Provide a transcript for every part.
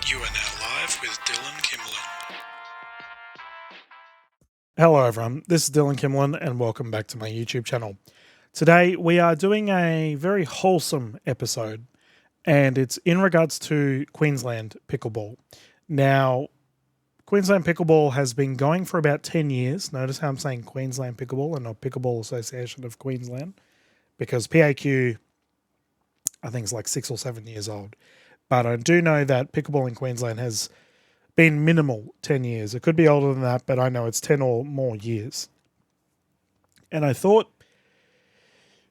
You are now live with Dylan Kimlin. Hello everyone, this is Dylan Kimlin and welcome back to my YouTube channel. Today we are doing a very wholesome episode and it's in regards to Queensland Pickleball. Now, Queensland Pickleball has been going for about 10 years. Notice how I'm saying Queensland Pickleball and not Pickleball Association of Queensland, because PAQ I think is like 6 or 7 years old. But I do know that Pickleball in Queensland has been minimal 10 years. It could be older than that, but I know it's 10 or more years. And I thought,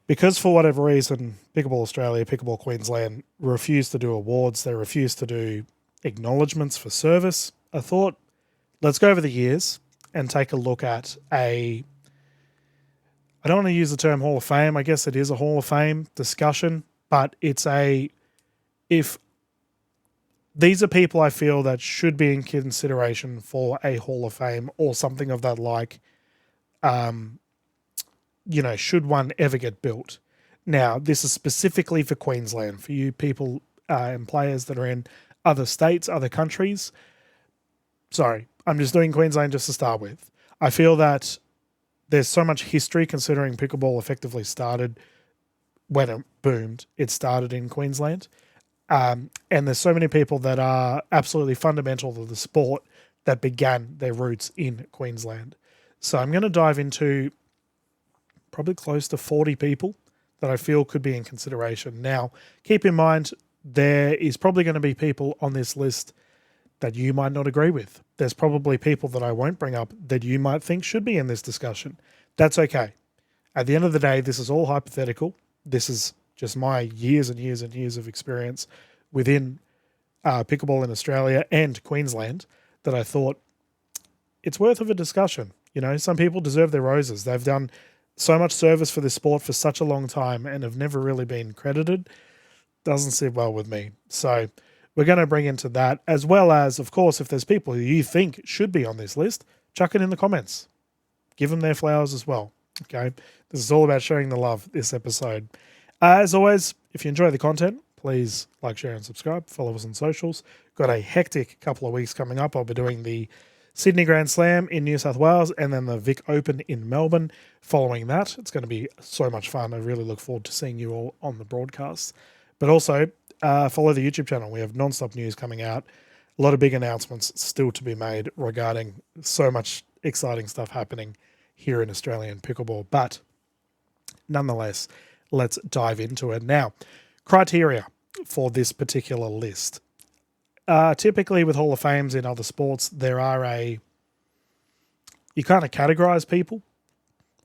because for whatever reason, Pickleball Australia, Pickleball Queensland refused to do awards, they refused to do acknowledgements for service, I thought, let's go over the years and take a look at I don't want to use the term Hall of Fame. I guess it is a Hall of Fame discussion, but if these are people I feel that should be in consideration for a Hall of Fame or something of that like, should one ever get built. Now, this is specifically for Queensland, for you people and players that are in other states, other countries. Sorry, I'm just doing Queensland just to start with. I feel that there's so much history considering pickleball effectively started when it boomed. It started in Queensland. And there's so many people that are absolutely fundamental to the sport that began their roots in Queensland. So I'm going to dive into probably close to 40 people that I feel could be in consideration. Now, keep in mind, there is probably going to be people on this list that you might not agree with. There's probably people that I won't bring up that you might think should be in this discussion. That's okay. At the end of the day, this is all hypothetical. This is just my years and years and years of experience within pickleball in Australia and Queensland that I thought it's worth of a discussion. You know, some people deserve their roses. They've done so much service for this sport for such a long time and have never really been credited. Doesn't sit well with me. So we're going to bring into that, as well as, of course, if there's people who you think should be on this list, chuck it in the comments. Give them their flowers as well. Okay. This is all about sharing the love this episode. As always, if you enjoy the content, please like, share, and subscribe. Follow us on socials. Got a hectic couple of weeks coming up. I'll be doing the Sydney Grand Slam in New South Wales and then the Vic Open in Melbourne. Following that, it's going to be so much fun. I really look forward to seeing you all on the broadcast. But also, follow the YouTube channel. We have non-stop news coming out. A lot of big announcements still to be made regarding so much exciting stuff happening here in Australian pickleball. But nonetheless, let's dive into it. Now, criteria for this particular list. Typically with Hall of Fames in other sports, you kind of categorize people,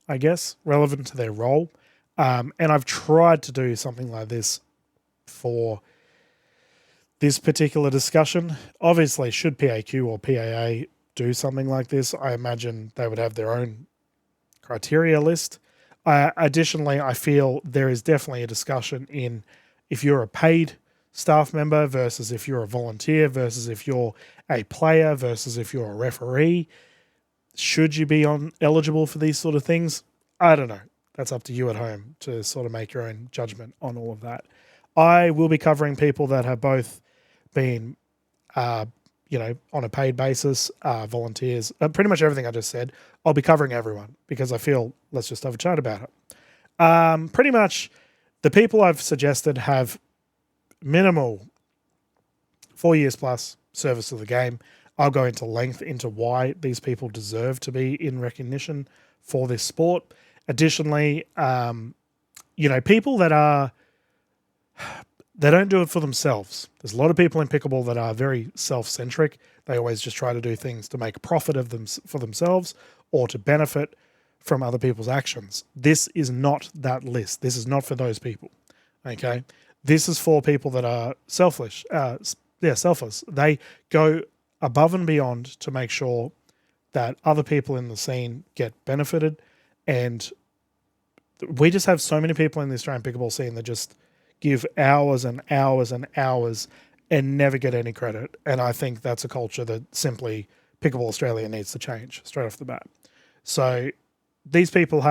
I guess, relevant to their role. And I've tried to do something like this for this particular discussion. Obviously, should PAQ or PAA do something like this, I imagine they would have their own criteria list. Additionally, I feel there is definitely a discussion in if you're a paid staff member versus if you're a volunteer versus if you're a player versus if you're a referee. Should you be eligible for these sort of things? I don't know. That's up to you at home to sort of make your own judgment on all of that. I will be covering people that have both been, on a paid basis, volunteers, pretty much everything I just said. I'll be covering everyone because I feel let's just have a chat about it. Pretty much the people I've suggested have minimal 4 years plus service to the game. I'll go into length into why these people deserve to be in recognition for this sport. Additionally, people that they don't do it for themselves. There's a lot of people in pickleball that are very self-centric. They always just try to do things to make profit of them for themselves or to benefit from other people's actions. This is not that list. This is not for those people. Okay. This is for people that are selfish. Selfless. They go above and beyond to make sure that other people in the scene get benefited. And we just have so many people in the Australian pickleball scene that just give hours and hours and hours and never get any credit. And I think that's a culture that simply Pickleball Australia needs to change straight off the bat. So these people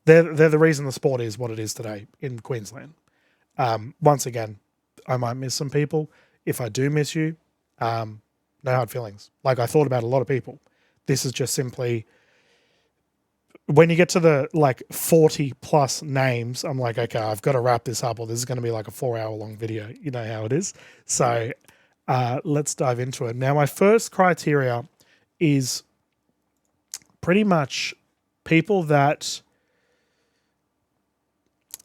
they're the reason the sport is what it is today in Queensland. Once again, I might miss some people. If I do miss you, no hard feelings. Like, I thought about a lot of people. This is just simply, when you get to the like 40 plus names, I'm like, okay, I've got to wrap this up, or this is going to be like a 4-hour long video. You know how it is. So let's dive into it. Now, my first criteria is pretty much people that,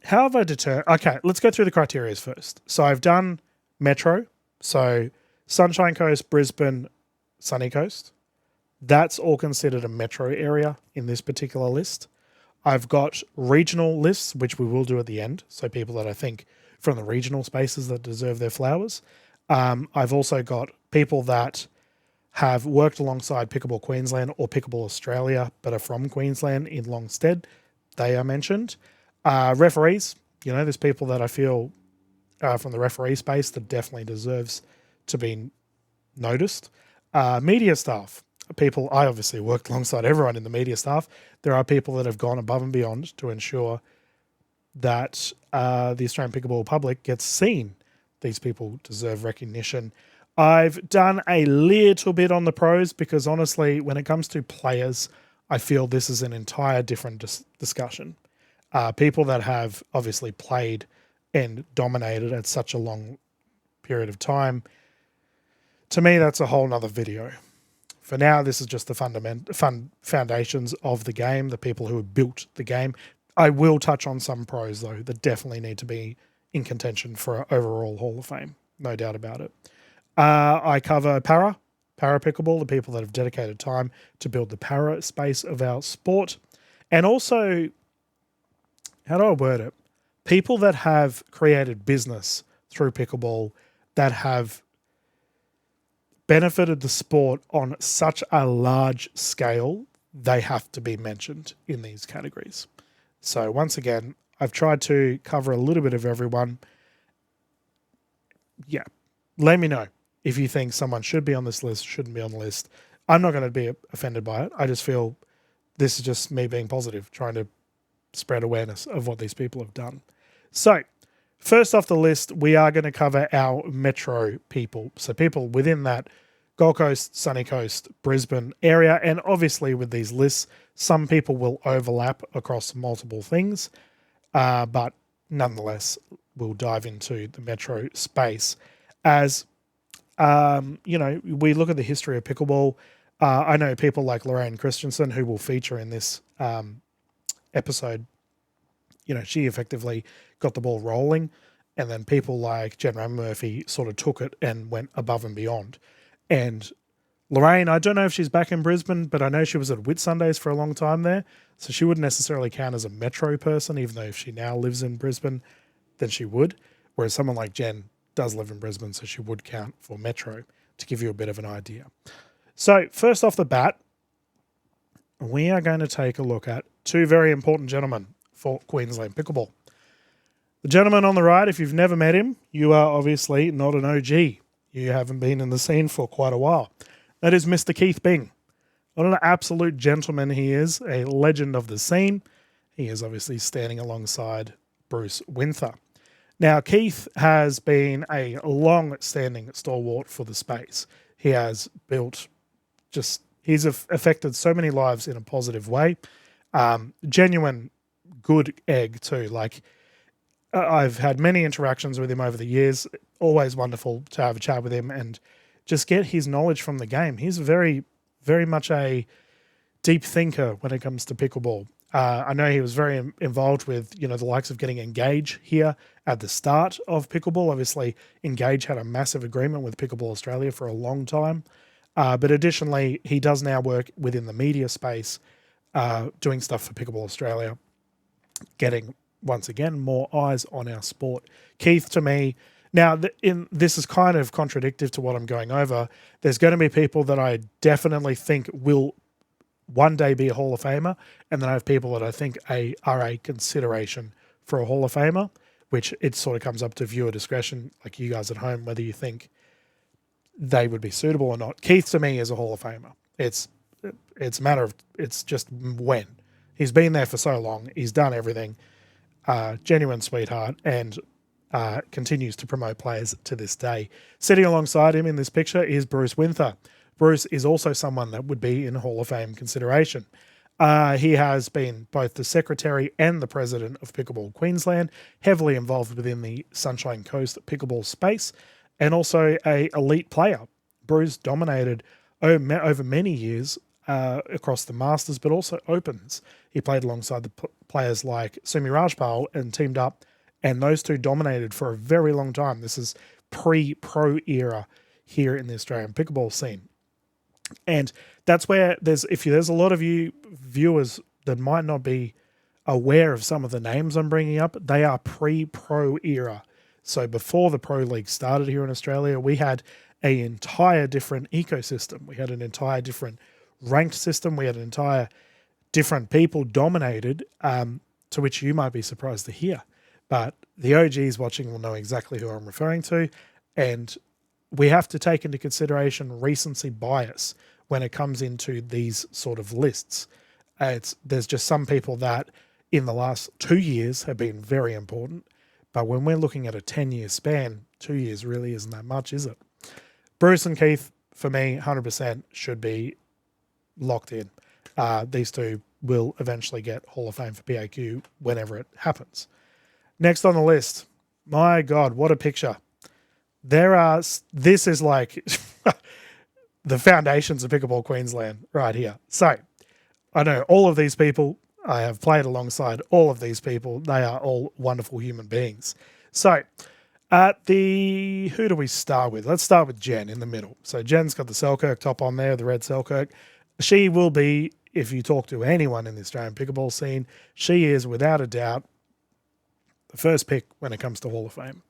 how have I determined? Okay, let's go through the criteria first. So I've done Metro, so Sunshine Coast, Brisbane, Sunny Coast. That's all considered a metro area in this particular list. I've got regional lists, which we will do at the end. So people that I think from the regional spaces that deserve their flowers. I've also got people that have worked alongside Pickleball Queensland or Pickleball Australia, but are from Queensland in Longstead. They are mentioned. Referees, there's people that I feel from the referee space that definitely deserves to be noticed. Media staff, people, I obviously worked alongside everyone in the media staff. There are people that have gone above and beyond to ensure that the Australian pickleball public gets seen. These people deserve recognition. I've done a little bit on the pros because honestly, when it comes to players, I feel this is an entire different discussion. People that have obviously played and dominated at such a long period of time, to me, that's a whole nother video. For now, this is just the foundations of the game, the people who have built the game. I will touch on some pros, though, that definitely need to be in contention for an overall Hall of Fame. No doubt about it. I cover para pickleball, the people that have dedicated time to build the para space of our sport. And also, how do I word it? People that have created business through pickleball that have benefited the sport on such a large scale, they have to be mentioned in these categories. So once again, I've tried to cover a little bit of everyone. Yeah, let me know if you think someone should be on this list, shouldn't be on the list. I'm not going to be offended by it. I just feel this is just me being positive, trying to spread awareness of what these people have done. So first off the list, we are going to cover our metro people. So people within that Gold Coast, Sunny Coast, Brisbane area. And obviously with these lists, some people will overlap across multiple things. But nonetheless, we'll dive into the metro space. As, we look at the history of pickleball. I know people like Lorraine Christensen, who will feature in this episode. She effectively got the ball rolling, and then people like Jen Murphy sort of took it and went above and beyond. And Lorraine, I don't know if she's back in Brisbane, but I know she was at Whitsundays for a long time there, so she wouldn't necessarily count as a metro person, even though if she now lives in Brisbane, then she would. Whereas someone like Jen does live in Brisbane, so she would count for metro, to give you a bit of an idea. So first off the bat, we are going to take a look at two very important gentlemen for Queensland Pickleball. The gentleman on the right, if you've never met him, you are obviously not an OG. You haven't been in the scene for quite a while. That is Mr. Keith Bing. What an absolute gentleman he is, a legend of the scene. He is obviously standing alongside Bruce Winther. Now, Keith has been a long-standing stalwart for the space. He has built he's affected so many lives in a positive way. Genuine good egg too. Like, I've had many interactions with him over the years. Always wonderful to have a chat with him and just get his knowledge from the game. He's very, very much a deep thinker when it comes to pickleball. I know he was very involved with, the likes of getting Engage here at the start of pickleball. Obviously, Engage had a massive agreement with Pickleball Australia for a long time. But additionally, he does now work within the media space, doing stuff for Pickleball Australia, getting, once again, more eyes on our sport. Keith, to me, now this is kind of contradictory to what I'm going over. There's going to be people that I definitely think will one day be a Hall of Famer, and then I have people that I think are a consideration for a Hall of Famer, which it sort of comes up to viewer discretion, like you guys at home, whether you think they would be suitable or not. Keith, to me, is a Hall of Famer. It's a matter of, it's just when. He's been there for so long. He's done everything. Genuine sweetheart and continues to promote players to this day. Sitting alongside him in this picture is Bruce Winther. Bruce is also someone that would be in Hall of Fame consideration. He has been both the secretary and the president of Pickleball Queensland, heavily involved within the Sunshine Coast pickleball space, and also a elite player. Bruce dominated over many years across the Masters, but also Opens. He played alongside the players like Sumi Rajpal and teamed up, and those two dominated for a very long time. This is pre-pro era here in the Australian pickleball scene. And that's where there's a lot of you viewers that might not be aware of some of the names I'm bringing up. They are pre-pro era. So before the pro league started here in Australia, we had an entire different ecosystem. We had an entire different ranked system. We had an entire different people dominated, to which you might be surprised to hear. But the OGs watching will know exactly who I'm referring to. And we have to take into consideration recency bias when it comes into these sort of lists. There's just some people that in the last 2 years have been very important. But when we're looking at a 10-year span, 2 years really isn't that much, is it? Bruce and Keith, for me, 100% should be locked in. These two will eventually get Hall of Fame for PAQ whenever it happens. Next on the list, my God, what a picture. This is like the foundations of Pickleball Queensland right here. So I know all of these people. I have played alongside all of these people. They are all wonderful human beings. So who do we start with? Let's start with Jen in the middle. So Jen's got the Selkirk top on there, the red Selkirk. She will be, if you talk to anyone in the Australian pickleball scene, she is without a doubt the first pick when it comes to Hall of Fame.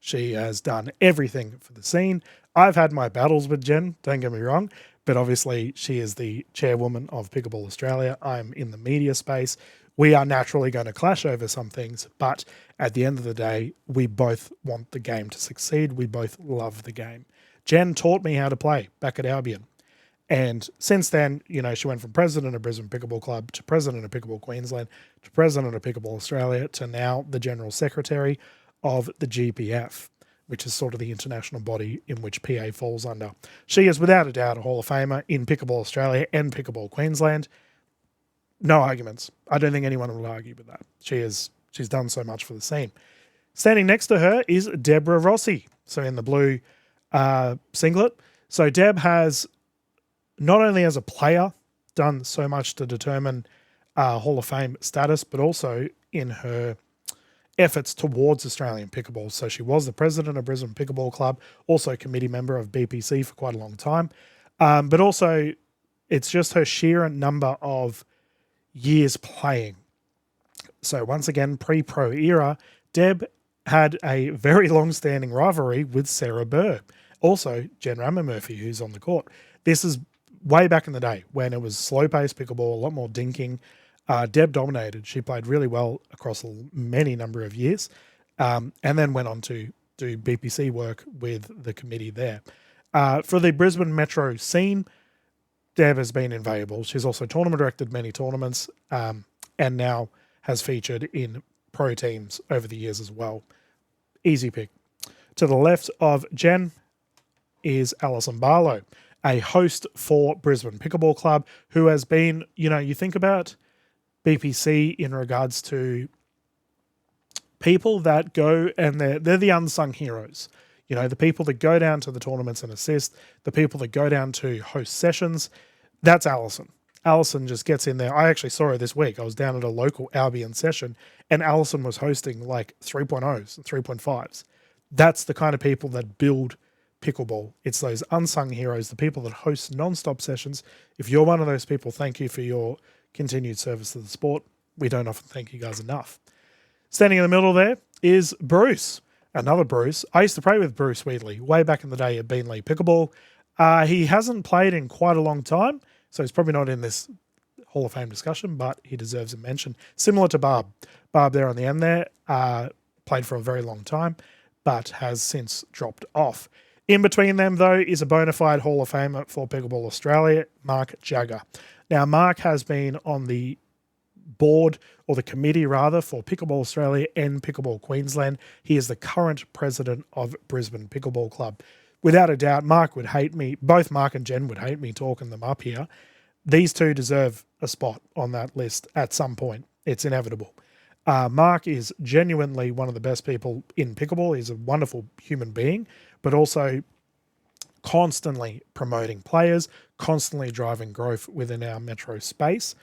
She has done everything for the scene. I've had my battles with Jen, don't get me wrong, but obviously she is the chairwoman of Pickleball Australia. I'm in the media space. We are naturally going to clash over some things, but at the end of the day, we both want the game to succeed. We both love the game. Jen taught me how to play back at Albion. And since then, she went from president of Brisbane Pickleball Club to president of Pickleball Queensland to president of Pickleball Australia to now the general secretary of the GPF, which is sort of the international body in which PA falls under. She is without a doubt a Hall of Famer in Pickleball Australia and Pickleball Queensland. No arguments. I don't think anyone will argue with that. She's done so much for the scene. Standing next to her is Deborah Rossi, so in the blue singlet. So Deb has, not only as a player, done so much to determine Hall of Fame status, but also in her efforts towards Australian pickleball. So she was the president of Brisbane Pickleball Club, also committee member of BPC for quite a long time. But also, it's just her sheer number of years playing. So once again, pre-pro era, Deb had a very long-standing rivalry with Sarah Burr. Also, Jen Ramamurphy, who's on the court. This is way back in the day when it was slow-paced pickleball, a lot more dinking. Deb dominated. She played really well across many number of years, and then went on to do BPC work with the committee there. For the Brisbane Metro scene, Deb has been invaluable. She's also tournament directed many tournaments, and now has featured in pro teams over the years as well. Easy pick. To the left of Jen is Alison Barlow, a host for Brisbane Pickleball Club, who has been, you think about BPC in regards to people that go and they're the unsung heroes. The people that go down to the tournaments and assist, the people that go down to host sessions. That's Alison. Alison just gets in there. I actually saw her this week. I was down at a local Albion session and Alison was hosting like 3.0s and 3.5s. That's the kind of people that build pickleball. It's those unsung heroes, the people that host non-stop sessions. If you're one of those people, thank you for your continued service to the sport. We don't often thank you guys enough. Standing in the middle there is Bruce, another Bruce. I used to play with Bruce Wheatley way back in the day at Beanley Pickleball. He hasn't played in quite a long time, so he's probably not in this Hall of Fame discussion, but he deserves a mention. Similar to Barb. Barb there on the end there, played for a very long time, but has since dropped off. In between them, though, is a bona fide Hall of Famer for Pickleball Australia, Mark Jagger. Now, Mark has been on the board, or the committee rather, for Pickleball Australia and Pickleball Queensland. He is the current president of Brisbane Pickleball Club. Without a doubt, Mark would hate me. Both Mark and Jen would hate me talking them up here. These two deserve a spot on that list at some point. It's inevitable. Mark is genuinely one of the best people in pickleball. He's a wonderful human being, but also constantly promoting players, constantly driving growth within our metro space.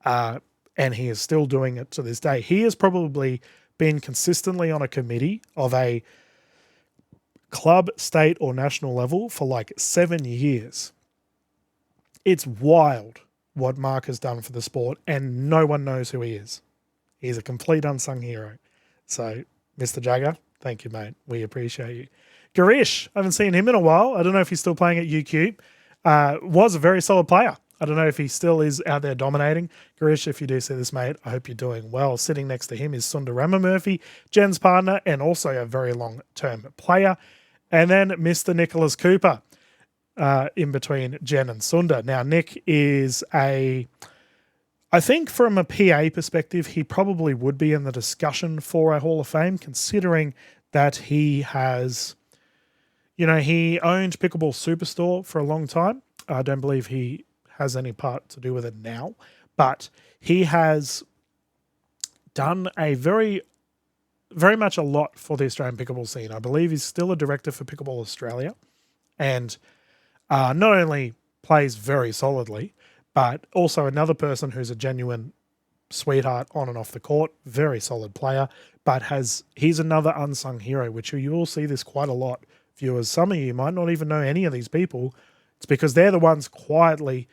And he is still doing it to this day. He has probably been consistently on a committee of a club, state, or national level for like 7 years. It's wild what Mark has done for the sport, and no one knows who he is. He's a complete unsung hero. So, Mr. Jagger, thank you, mate. We appreciate you. Garish, I haven't seen him in a while. I don't know if he's still playing at UQ. Was a very solid player. I don't know if he still is out there dominating. Garish, if you do see this, mate, I hope you're doing well. Sitting next to him is Sundarama Murphy, Jen's partner, and also a very long-term player. And then Mr. Nicholas Cooper, in between Jen and Sunda. Now, Nick is I think from a PA perspective, he probably would be in the discussion for a Hall of Fame, considering that he has, he owned Pickleball Superstore for a long time. I don't believe he has any part to do with it now, but he has done a very much a lot for the Australian pickleball scene. I believe he's still a director for Pickleball Australia, and not only plays very solidly, but also another person who's a genuine sweetheart on and off the court, very solid player, but he's another unsung hero, which you will see this quite a lot, viewers. Some of you might not even know any of these people. It's because they're the ones quietly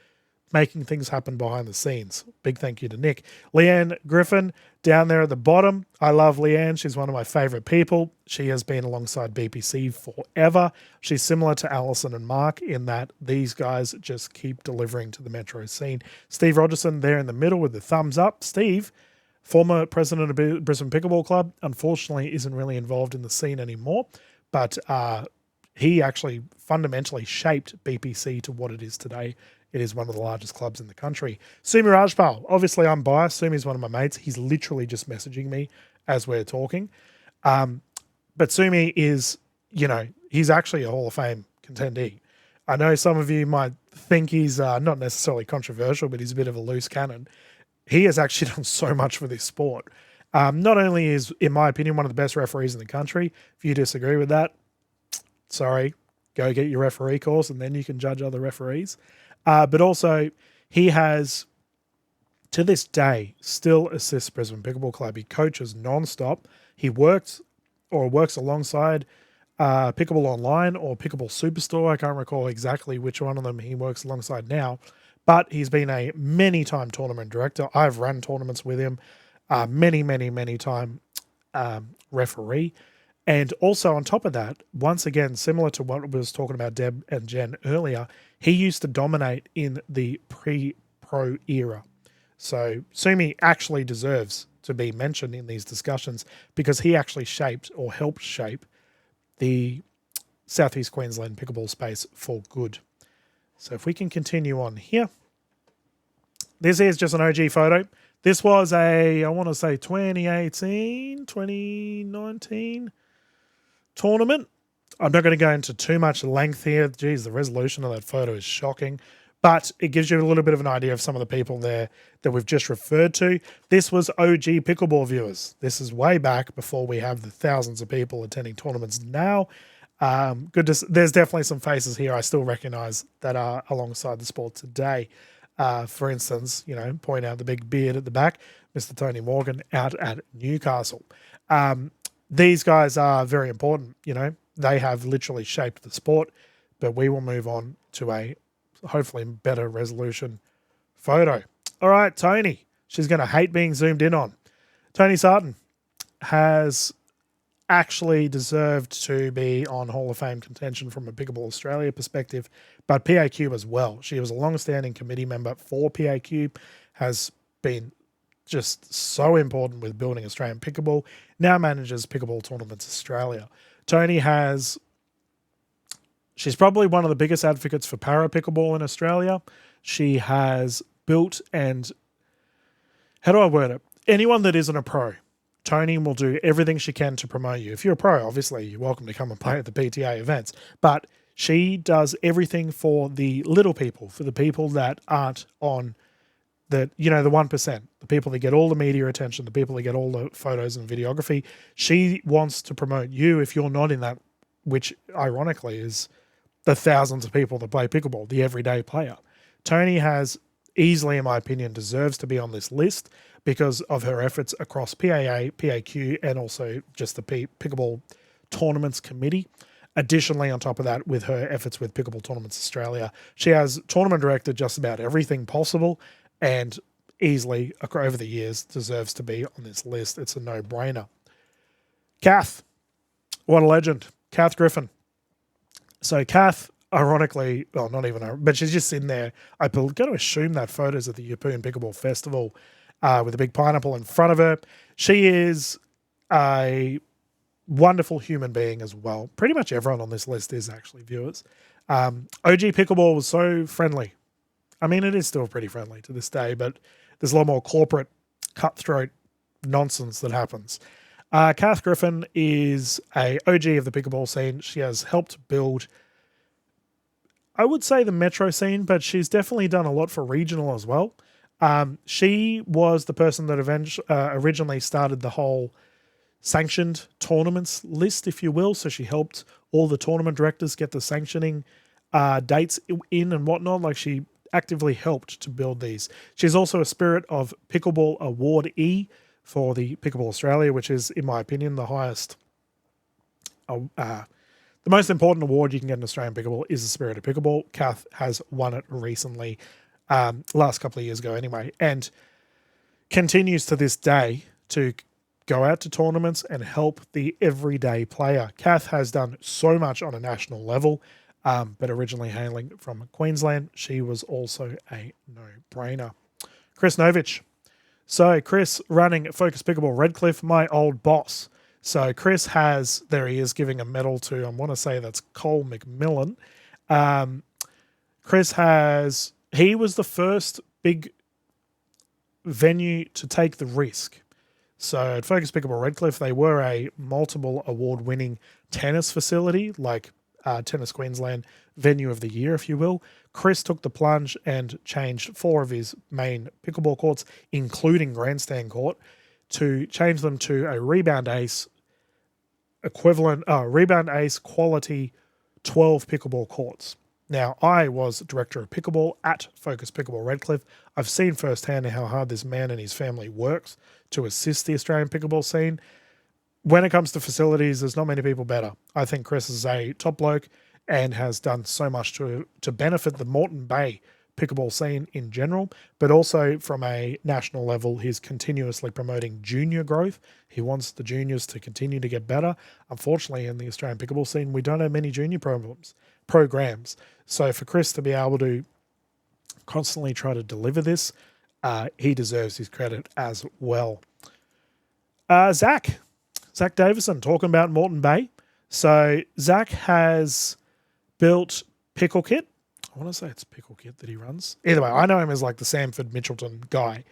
making things happen behind the scenes. Big thank you to Nick. Leanne Griffin down there at the bottom. I love Leanne. She's one of my favorite people. She has been alongside BPC forever. She's similar to Allison and Mark in that these guys just keep delivering to the metro scene. Steve Rogerson there in the middle with the thumbs up. Steve, former president of Brisbane Pickleball Club, unfortunately isn't really involved in the scene anymore, but he actually fundamentally shaped BPC to what it is today. It is one of the largest clubs in the country. Sumi Rajpal. Obviously, I'm biased. Sumi's one of my mates. He's literally just messaging me as we're talking. But Sumi is, he's actually a Hall of Fame contendee. I know some of you might think he's not necessarily controversial, but he's a bit of a loose cannon. He has actually done so much for this sport. Not only is, in my opinion, one of the best referees in the country. If you disagree with that, sorry, go get your referee course and then you can judge other referees. But also, he has, to this day, still assists Brisbane Pickleball Club. He coaches non-stop. He works alongside Pickleball Online or Pickleball Superstore. I can't recall exactly which one of them he works alongside now. But he's been a many-time tournament director. I've run tournaments with him. Many time referee. And also on top of that, once again, similar to what we was talking about Deb and Jen earlier, he used to dominate in the pre-pro era. So Sumi actually deserves to be mentioned in these discussions because he actually shaped or helped shape the Southeast Queensland pickleball space for good. So if we can continue on here. This is just an OG photo. This was I want to say 2018, 2019 tournament. I'm not going to go into too much length here. Geez, the resolution of that photo is shocking. But it gives you a little bit of an idea of some of the people there that we've just referred to. This was OG Pickleball viewers. This is way back before we have the thousands of people attending tournaments now. There's definitely some faces here I still recognize that are alongside the sport today. For instance, point out the big beard at the back, Mr. Tony Morgan out at Newcastle. These guys are very important, They have literally shaped the sport, but we will move on to a hopefully better resolution photo. All right, Tony. She's going to hate being zoomed in on. Tony Sarton has actually deserved to be on Hall of Fame contention from a Pickleball Australia perspective, but PAQ as well. She was a long-standing committee member for PAQ, has been just so important with building Australian pickleball, now manages Pickleball Tournaments Australia. Tony she's probably one of the biggest advocates for para pickleball in Australia. She has built and How do I word it? Anyone that isn't a pro, Tony will do everything she can to promote you. If you're a pro, obviously you're welcome to come and play at the PTA events, but she does everything for the little people, for the people that aren't on the 1%, the people that get all the media attention, the people that get all the photos and videography. She wants to promote you if you're not in that, which ironically is the thousands of people that play pickleball, the everyday player. Tony has easily, in my opinion, deserves to be on this list because of her efforts across PAA, PAQ, and also just the Pickleball Tournaments Committee. Additionally, on top of that, with her efforts with Pickleball Tournaments Australia, she has tournament directed just about everything possible and easily, over the years, deserves to be on this list. It's a no-brainer. Kath, what a legend. Kath Griffin. So Kath, ironically, well, not even, but she's just in there. I'm going to assume that photos at the European Pickleball Festival with a big pineapple in front of her. She is a wonderful human being as well. Pretty much everyone on this list is actually viewers. OG Pickleball was so friendly. I mean, it is still pretty friendly to this day, but there's a lot more corporate, cutthroat nonsense that happens. Kath Griffin is a OG of the pickleball scene. She has helped build, I would say, the metro scene, but she's definitely done a lot for regional as well. She was the person that originally started the whole sanctioned tournaments list, if you will. So she helped all the tournament directors get the sanctioning dates in and whatnot. Like, she actively helped to build these. She's also a Spirit of Pickleball awardee for the Pickleball Australia, which is, in my opinion, the highest, the most important award you can get in Australian Pickleball is the Spirit of Pickleball. Kath has won it recently, last couple of years ago anyway, and continues to this day to go out to tournaments and help the everyday player. Kath has done so much on a national level, but originally hailing from Queensland, she was also a no-brainer. Chris Novich. So Chris running Focus Pickleball Redcliffe, my old boss. So Chris has, there he is giving a medal to, I want to say that's Cole McMillan. Chris has, he was the first big venue to take the risk. So at Focus Pickleball Redcliffe, they were a multiple award-winning tennis facility, like Tennis Queensland venue of the year, if you will. Chris took the plunge and changed 4 of his main pickleball courts, including Grandstand Court, to change them to a Rebound Ace equivalent, Rebound Ace quality 12 pickleball courts. Now, I was director of pickleball at Focus Pickleball Redcliffe. I've seen firsthand how hard this man and his family works to assist the Australian pickleball scene. When it comes to facilities, there's not many people better. I think Chris is a top bloke and has done so much to benefit the Moreton Bay pickleball scene in general, but also from a national level, he's continuously promoting junior growth. He wants the juniors to continue to get better. Unfortunately, in the Australian pickleball scene, we don't have many junior programs. So for Chris to be able to constantly try to deliver this, he deserves his credit as well. Zach Davison, talking about Moreton Bay. So Zach has built Pickle Kit. I want to say it's Pickle Kit that he runs. Either way, I know him as like the Samford Mitchelton guy.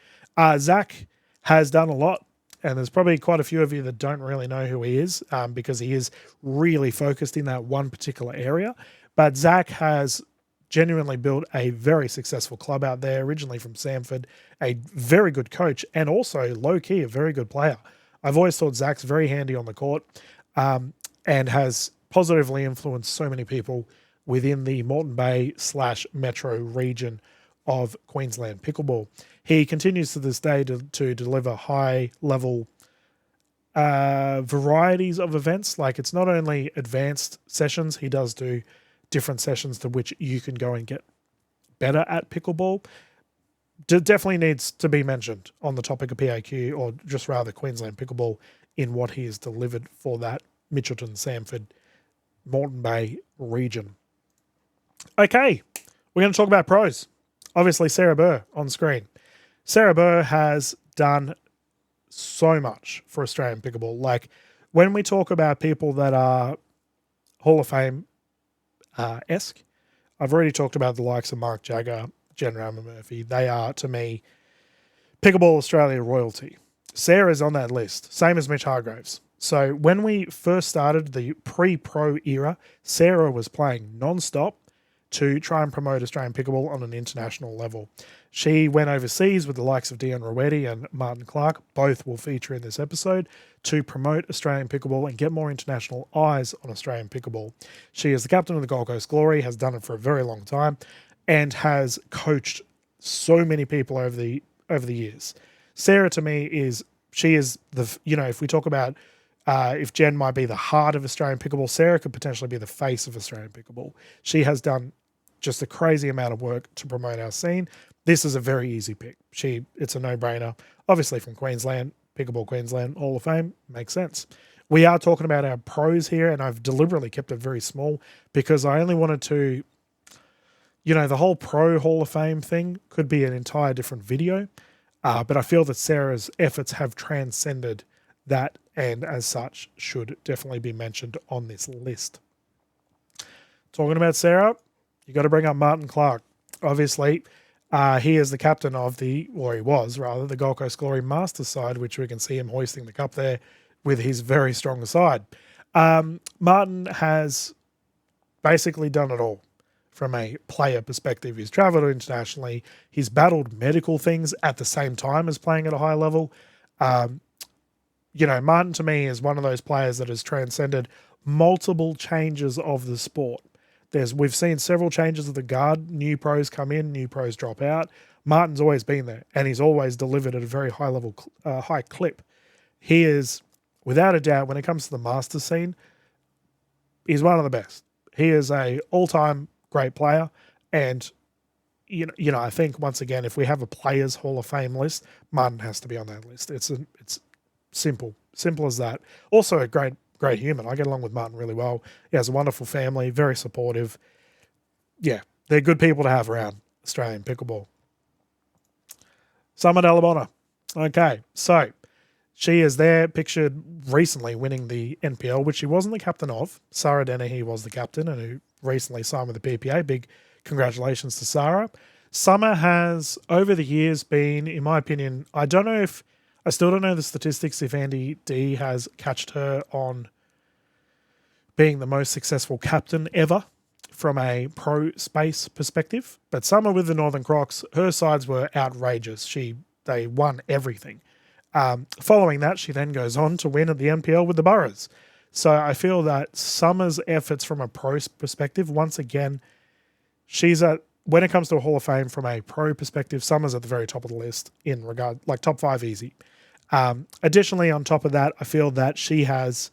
Zach has done a lot, and there's probably quite a few of you that don't really know who he is, because he is really focused in that one particular area. But Zach has genuinely built a very successful club out there, originally from Samford, a very good coach, and also low-key a very good player. I've always thought Zach's very handy on the court, and has positively influenced so many people within the Moreton Bay / metro region of Queensland pickleball. He continues to this day to deliver high-level varieties of events. Like, it's not only advanced sessions, he does do different sessions to which you can go and get better at pickleball. Definitely needs to be mentioned on the topic of PAQ, or just rather Queensland pickleball, in what he has delivered for that Mitchelton, Samford, Moreton Bay region. Okay, we're going to talk about pros. Obviously, Sarah Burr on screen. Sarah Burr has done so much for Australian pickleball. Like, when we talk about people that are Hall of Fame esque, I've already talked about the likes of Mark Jagger, Jen Rammer Murphy. They are, to me, Pickleball Australia royalty. Sarah's on that list, same as Mitch Hargraves. So when we first started the pre-pro era, Sarah was playing non-stop to try and promote Australian pickleball on an international level. She went overseas with the likes of Dion Rowetti and Martin Clark, both will feature in this episode, to promote Australian pickleball and get more international eyes on Australian pickleball. She is the captain of the Gold Coast Glory, has done it for a very long time, and has coached so many people over the years. Sarah, to me, she is the, if we talk about if Jen might be the heart of Australian pickleball, Sarah could potentially be the face of Australian pickleball. She has done just a crazy amount of work to promote our scene. This is a very easy pick. It's a no-brainer. Obviously from Queensland, Pickleball Queensland Hall of Fame, makes sense. We are talking about our pros here, and I've deliberately kept it very small because I only wanted to, the whole pro Hall of Fame thing could be an entire different video, but I feel that Sarah's efforts have transcended that, and as such should definitely be mentioned on this list. Talking about Sarah, you got to bring up Martin Clark. Obviously, he is the captain of he was the Gold Coast Glory Masters side, which we can see him hoisting the cup there with his very strong side. Martin has basically done it all from a player perspective. He's travelled internationally. He's battled medical things at the same time as playing at a high level. Martin to me is one of those players that has transcended multiple changes of the sport. We've seen several changes of the guard. New pros come in, new pros drop out. Martin's always been there, and he's always delivered at a very high level, high clip. He is, without a doubt, when it comes to the Masters scene, he's one of the best. He is a all-time great player, and I think once again, if we have a Players Hall of Fame list, Martin has to be on that list. It's simple as that. Also a great human. I get along with Martin really well. He has a wonderful family, very supportive. Yeah, they're good people to have around Australian pickleball. Summer Dalabona. Okay, so she is there, pictured recently winning the NPL, which she wasn't the captain of. Sarah Dennehy was the captain, and who recently signed with the PPA. Big congratulations to Sarah. Summer has, over the years, been, in my opinion, I still don't know the statistics if Andy D has catched her on being the most successful captain ever from a pro space perspective. But Summer with the Northern Crocs, her sides were outrageous. They won everything. Following that, she then goes on to win at the NPL with the Boroughs. So I feel that Summer's efforts from a pro perspective, once again, when it comes to a Hall of Fame from a pro perspective, Summer's at the very top of the list in regard, like top 5 easy. Additionally, on top of that, I feel that she's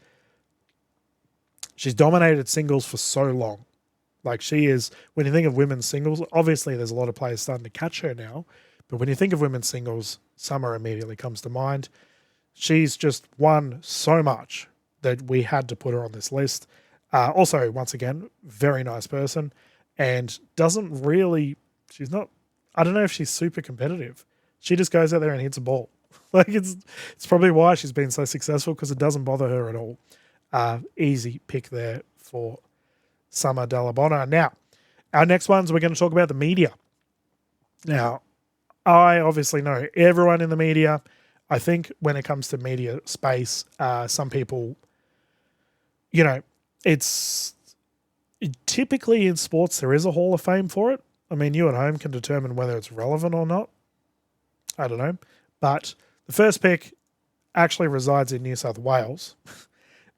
dominated singles for so long. Like when you think of women's singles, obviously there's a lot of players starting to catch her now, but when you think of women's singles, Summer immediately comes to mind. She's just won so much that we had to put her on this list. Also, once again, very nice person, and she's not, I don't know if she's super competitive. She just goes out there and hits a ball. Like it's probably why she's been so successful, because it doesn't bother her at all. Easy pick there for Summer Dalabona. Now, our next ones, we're going to talk about the media. Now, I obviously know everyone in the media. I think when it comes to media space, some people, it's typically in sports, there is a Hall of Fame for it. I mean, you at home can determine whether it's relevant or not. I don't know. But the first pick actually resides in New South Wales.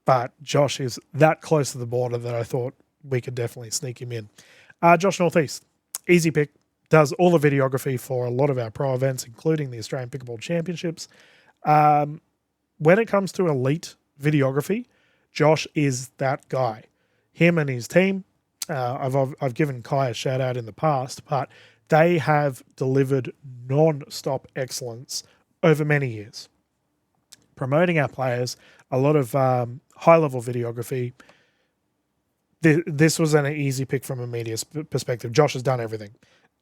But Josh is that close to the border that I thought we could definitely sneak him in. Josh Northeast, easy pick, does all the videography for a lot of our pro events, including the Australian Pickleball Championships. When it comes to elite videography, Josh is that guy. Him and his team, I've given Kai a shout out in the past, but they have delivered non-stop excellence over many years. Promoting our players, a lot of high-level videography. This was an easy pick from a media perspective. Josh has done everything.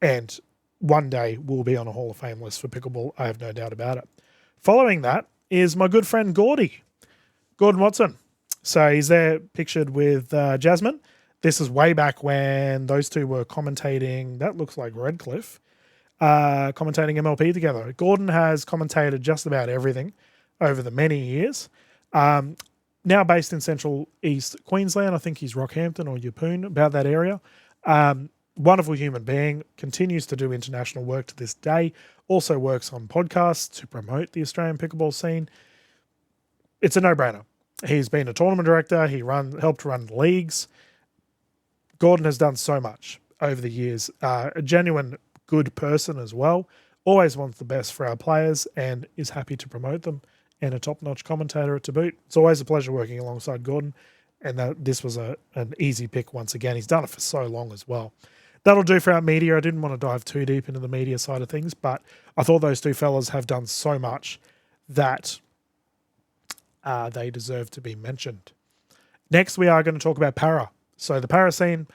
And one day will be on a Hall of Fame list for pickleball. I have no doubt about it. Following that is my good friend Gordon Watson. So he's there pictured with Jasmine. This is way back when those two were commentating. That looks like Redcliffe. commentating MLP together. Gordon has commentated just about everything over the many years. Now based in central east Queensland, I think he's Rockhampton or Yeppoon, about that area. Wonderful human being, continues to do international work to this day, also works on podcasts to promote the Australian pickleball scene. It's a no-brainer. He's been a tournament director. He helped run leagues. Gordon has done so much over the years. A genuine good person as well. Always wants the best for our players and is happy to promote them, and a top-notch commentator to boot. It's always a pleasure working alongside Gordon, and this was an easy pick once again. He's done it for so long as well. That'll do for our media. I didn't want to dive too deep into the media side of things, but I thought those two fellas have done so much that they deserve to be mentioned. Next, we are going to talk about para. So the para scene,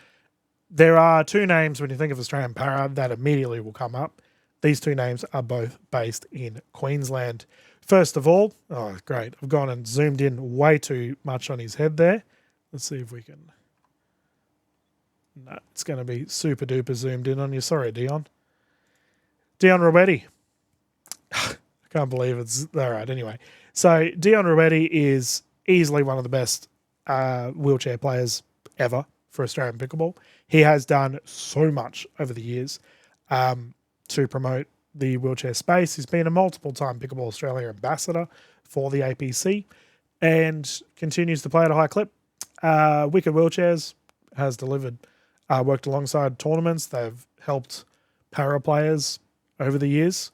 there are two names when you think of Australian para that immediately will come up. These two names are both based in Queensland. First of all, oh, great. I've gone and zoomed in way too much on his head there. Let's see if we can. No, it's going to be super duper zoomed in on you. Sorry, Dion. Dion Robetti. I can't believe it's all right. Anyway, so Dion Robetti is easily one of the best wheelchair players ever for Australian pickleball. He has done so much over the years to promote the wheelchair space. He's been a multiple-time Pickleball Australia ambassador for the APC and continues to play at a high clip. Wicked Wheelchairs has delivered, worked alongside tournaments. They've helped para players over the years.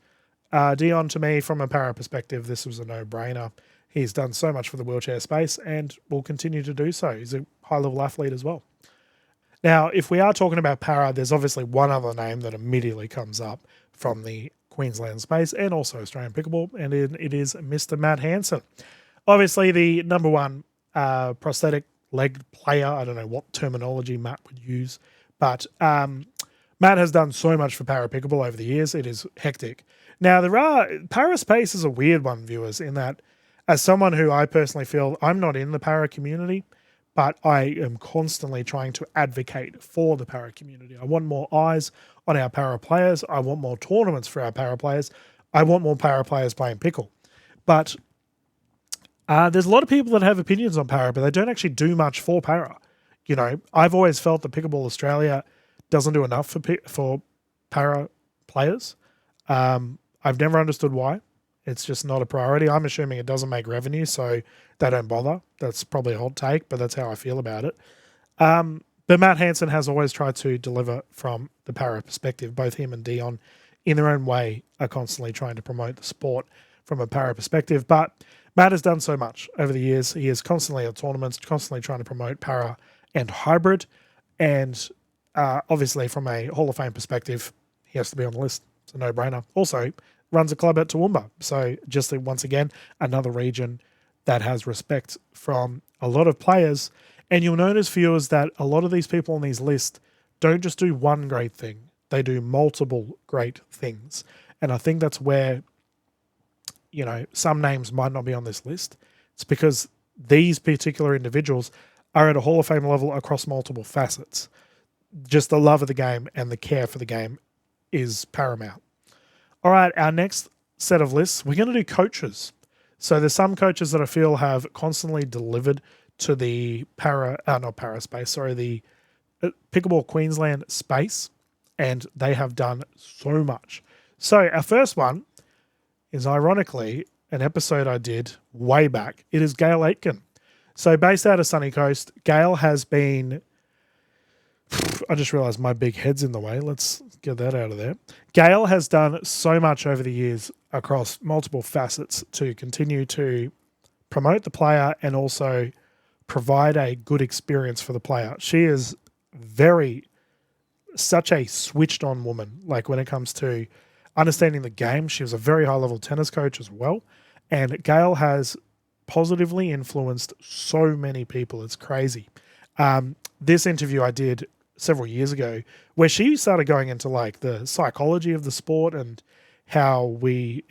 Dion, to me, from a para perspective, this was a no-brainer. He's done so much for the wheelchair space and will continue to do so. He's a high-level athlete as well. Now, if we are talking about para, there's obviously one other name that immediately comes up from the Queensland space and also Australian pickleball, and it is Mr. Matt Hansen. Obviously, the number one prosthetic leg player. I don't know what terminology Matt would use, but Matt has done so much for para pickleball over the years. It is hectic. Now, para space is a weird one, viewers, in that as someone who I personally feel I'm not in the para community, but I am constantly trying to advocate for the para community. I want more eyes on our para players. I want more tournaments for our para players. I want more para players playing pickle. But there's a lot of people that have opinions on para, but they don't actually do much for para. You know, I've always felt that Pickleball Australia doesn't do enough for para players. I've never understood why. It's just not a priority. I'm assuming it doesn't make revenue, so they don't bother. That's probably a hot take, but that's how I feel about it. But Matt Hansen has always tried to deliver from the para perspective. Both him and Dion, in their own way, are constantly trying to promote the sport from a para perspective. But Matt has done so much over the years. He is constantly at tournaments, constantly trying to promote para and hybrid. And obviously, from a Hall of Fame perspective, he has to be on the list. It's a no-brainer. Also, runs a club at Toowoomba. So just once again, another region that has respect from a lot of players. And you'll notice, viewers, that a lot of these people on these lists don't just do one great thing. They do multiple great things. And I think that's where, you know, some names might not be on this list. It's because these particular individuals are at a Hall of Fame level across multiple facets. Just the love of the game and the care for the game is paramount. All right, our next set of lists, we're going to do coaches. So there's some coaches that I feel have constantly delivered to the the Pickleball Queensland space, and they have done so much. So our first one is ironically an episode I did way back. It is Gail Aitken. So based out of Sunny Coast, Gail has been... I just realized my big head's in the way. Let's get that out of there. Gail has done so much over the years across multiple facets to continue to promote the player and also provide a good experience for the player. She is such a switched on woman. Like when it comes to understanding the game, she was a very high level tennis coach as well. And Gail has positively influenced so many people. It's crazy. This interview I did several years ago where she started going into like the psychology of the sport and how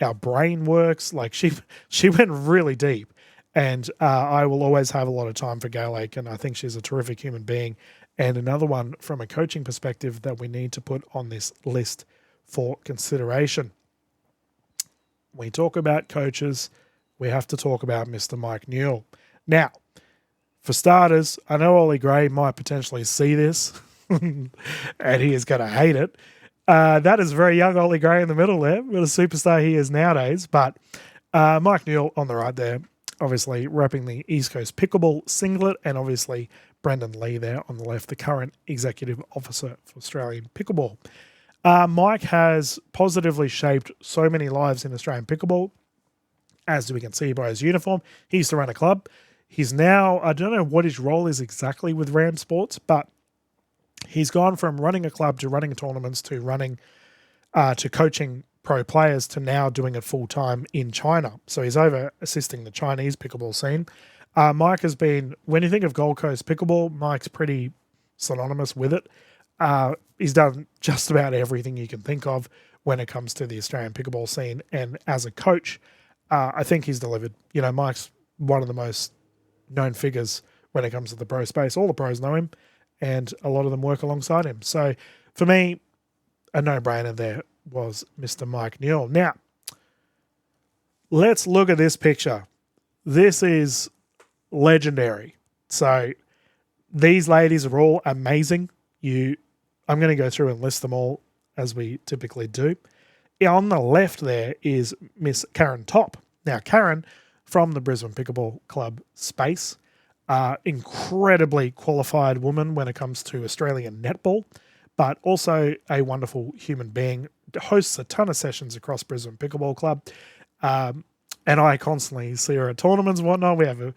our brain works. Like she went really deep, and I will always have a lot of time for Gail Aitken. I think she's a terrific human being and another one from a coaching perspective that we need to put on this list for consideration. When we talk about coaches, we have to talk about Mr. Mike Newell. Now, for starters, I know Ollie Gray might potentially see this, and he is going to hate it. That is very young Ollie Gray in the middle there. What a superstar he is nowadays. But Mike Newell on the right there, obviously repping the East Coast Pickleball singlet, and obviously Brendan Lee there on the left, the current executive officer for Australian Pickleball. Mike has positively shaped so many lives in Australian Pickleball, as we can see by his uniform. He used to run a club. He's now, I don't know what his role is exactly with Ram Sports, but he's gone from running a club to running tournaments to running to coaching pro players to now doing it full time in China. So he's over assisting the Chinese pickleball scene. Mike has been, when you think of Gold Coast pickleball, Mike's pretty synonymous with it. He's done just about everything you can think of when it comes to the Australian pickleball scene. And as a coach, I think he's delivered. You know, Mike's one of the most known figures when it comes to the pro space. All the pros know him, and a lot of them work alongside him. So for me, a no-brainer there was Mr. Mike Newell. Now, let's look at this picture. This is legendary. So these ladies are all amazing. I'm going to go through and list them all as we typically do. On the left there is Miss Karen Top. Now, Karen from the Brisbane Pickleball Club space, incredibly qualified woman when it comes to Australian netball, but also a wonderful human being, hosts a ton of sessions across Brisbane Pickleball Club, and I constantly see her at tournaments and whatnot. We have a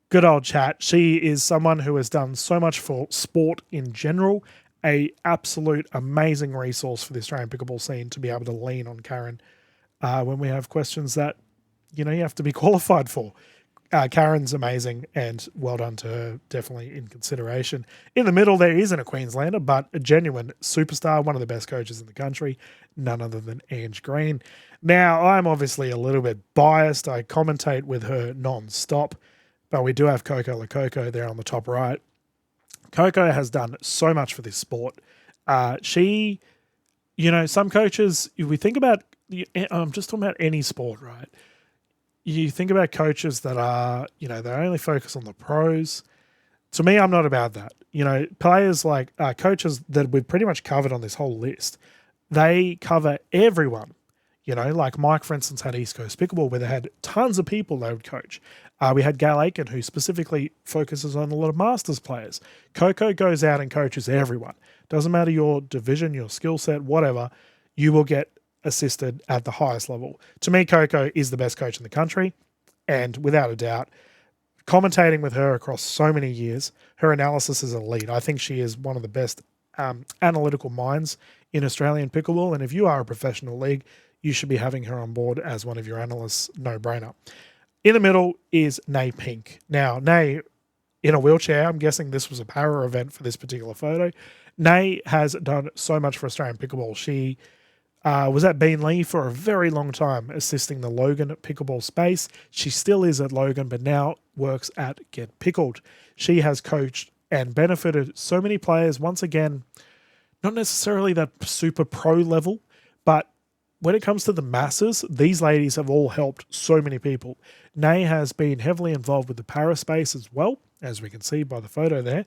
good old chat. She is someone who has done so much for sport in general, a absolute amazing resource for the Australian pickleball scene to be able to lean on Karen when we have questions that, you know, you have to be qualified for. Karen's amazing, and well done to her, definitely in consideration. In the middle there isn't a Queenslander, but a genuine superstar, one of the best coaches in the country, none other than Ange Green. Now, I'm obviously a little bit biased. I commentate with her non-stop, but we do have Coco Lococo there on the top right. Coco has done so much for this sport. She, you know, some coaches, if we think about, I'm just talking about any sport, right? You think about coaches that are, you know, they only focus on the pros. To me, I'm not about that. You know, players like coaches that we've pretty much covered on this whole list, they cover everyone. You know, like Mike, for instance, had East Coast Pickleball, where they had tons of people they would coach. We had Gail Aiken, who specifically focuses on a lot of Masters players. Coco goes out and coaches everyone. Doesn't matter your division, your skill set, whatever, you will get assisted at the highest level. To me, Coco is the best coach in the country, and without a doubt, commentating with her across so many years, her analysis is elite. I think she is one of the best analytical minds in Australian pickleball, and if you are a professional league, you should be having her on board as one of your analysts, no-brainer. In the middle is Nay Pink. Now, Nay, in a wheelchair, I'm guessing this was a para event for this particular photo. Nay has done so much for Australian pickleball. She was at Beenleigh for a very long time, assisting the Logan pickleball space. She still is at Logan, but now works at Get Pickled. She has coached and benefited so many players, once again, not necessarily that super pro level, but when it comes to the masses, these ladies have all helped so many people. Nay has been heavily involved with the para space as well, as we can see by the photo there,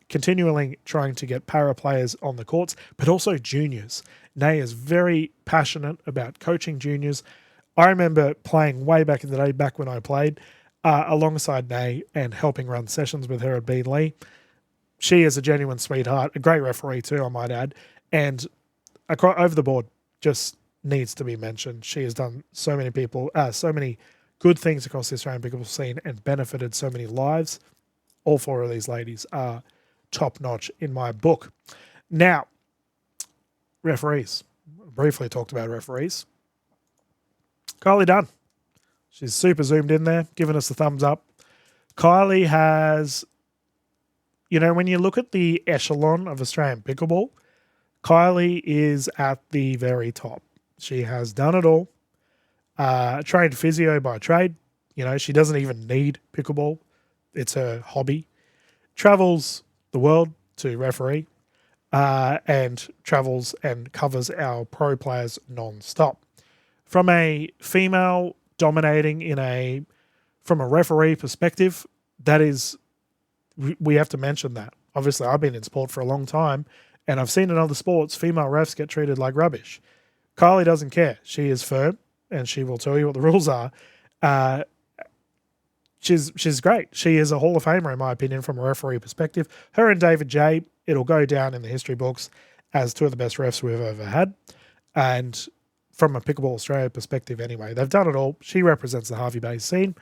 continually trying to get para players on the courts, but also juniors. Nay is very passionate about coaching juniors. I remember playing way back in the day, back when I played, alongside Nay and helping run sessions with her at Beenleigh. She is a genuine sweetheart, a great referee too, I might add, and over the board, just needs to be mentioned. She has done so many people, so many good things across the Australian pickleball scene and benefited so many lives. All four of these ladies are top-notch in my book. Now, referees. Briefly talked about referees. Kylie Dunn. She's super zoomed in there, giving us the thumbs up. Kylie has, you know, when you look at the echelon of Australian pickleball, Kylie is at the very top. She has done it all. Trained physio by trade. You know, she doesn't even need pickleball. It's her hobby. Travels the world to referee. and travels and covers our pro players non-stop. From a female dominating from a referee perspective, we have to mention that. Obviously, I've been in sport for a long time, and I've seen in other sports female refs get treated like rubbish. Kylie doesn't care. She is firm, and she will tell you what the rules are. She's great. She is a Hall of Famer, in my opinion, from a referee perspective. Her and David J, it'll go down in the history books as two of the best refs we've ever had. And from a Pickleball Australia perspective anyway, they've done it all. She represents the Harvey Bay scene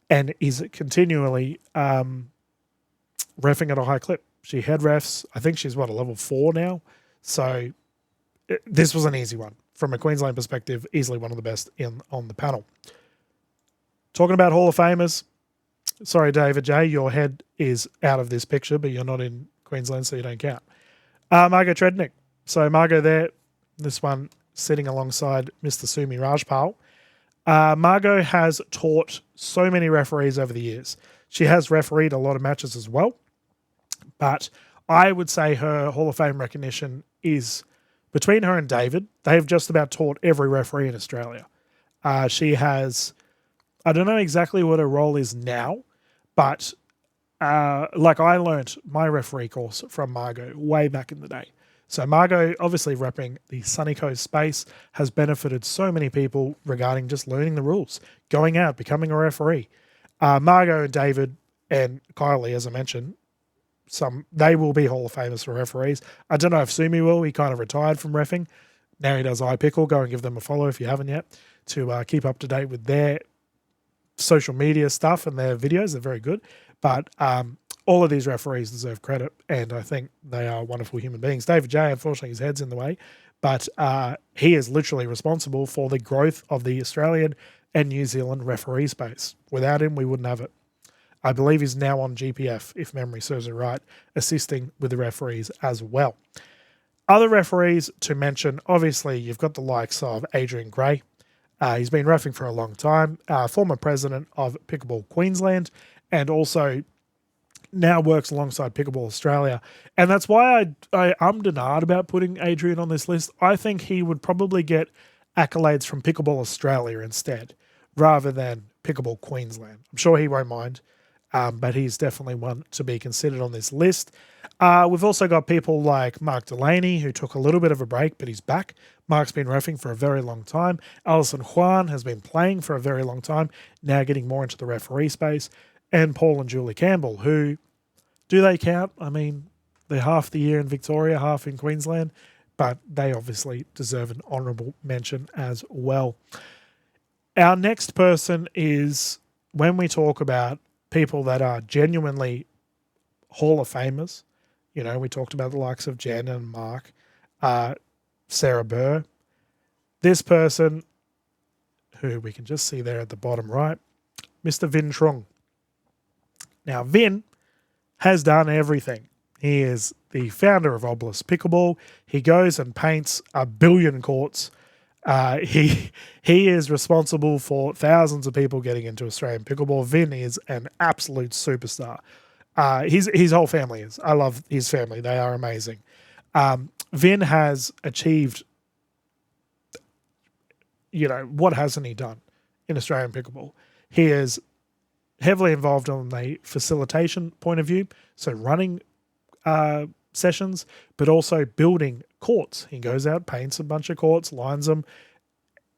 and is continually reffing at a high clip. She head refs. I think she's, a level 4 now? So this was an easy one. From a Queensland perspective, easily one of the best on the panel. Talking about Hall of Famers, sorry, David J, your head is out of this picture, but you're not in Queensland, so you don't count. Margot Trednick. So Margot there, this one sitting alongside Mr. Sumi Rajpal. Margot has taught so many referees over the years. She has refereed a lot of matches as well, but I would say her Hall of Fame recognition is between her and David. They've just about taught every referee in Australia. She has, I don't know exactly what her role is now, but I learnt my referee course from Margot way back in the day. So Margot, obviously repping the Sunny Coast space, has benefited so many people regarding just learning the rules, going out, becoming a referee. Margot and David and Kylie, as I mentioned, they will be Hall of Famers for referees. I don't know if Sumi will. He kind of retired from reffing. Now he does iPickle. Go and give them a follow if you haven't yet to keep up to date with their social media stuff and their videos. They're very good. But all of these referees deserve credit, and I think they are wonderful human beings. David J, unfortunately, his head's in the way, but he is literally responsible for the growth of the Australian and New Zealand referee space. Without him, we wouldn't have it. I believe he's now on GPF, if memory serves it right, assisting with the referees as well. Other referees to mention, obviously, you've got the likes of Adrian Gray. He's been reffing for a long time, former president of Pickleball Queensland, and also now works alongside Pickleball Australia. And that's why I ummed and ahed about putting Adrian on this list. I think he would probably get accolades from Pickleball Australia instead, rather than Pickleball Queensland. I'm sure he won't mind, but he's definitely one to be considered on this list. We've also got people like Mark Delaney, who took a little bit of a break, but he's back. Mark's been reffing for a very long time. Alison Juan has been playing for a very long time, now getting more into the referee space. And Paul and Julie Campbell, who, do they count? I mean, they're half the year in Victoria, half in Queensland, but they obviously deserve an honourable mention as well. Our next person is, when we talk about people that are genuinely Hall of Famers, you know, we talked about the likes of Jen and Mark, Sarah Burr. This person, who we can just see there at the bottom right, Mr. Vin Trung. Now, Vin has done everything. He is the founder of Obelisk Pickleball. He goes and paints 1 billion courts. He is responsible for thousands of people getting into Australian pickleball. Vin is an absolute superstar. His whole family is. I love his family. They are amazing. Vin has achieved, you know, what hasn't he done in Australian pickleball? He is heavily involved on the facilitation point of view, so running sessions, but also building courts. He goes out, paints a bunch of courts, lines them,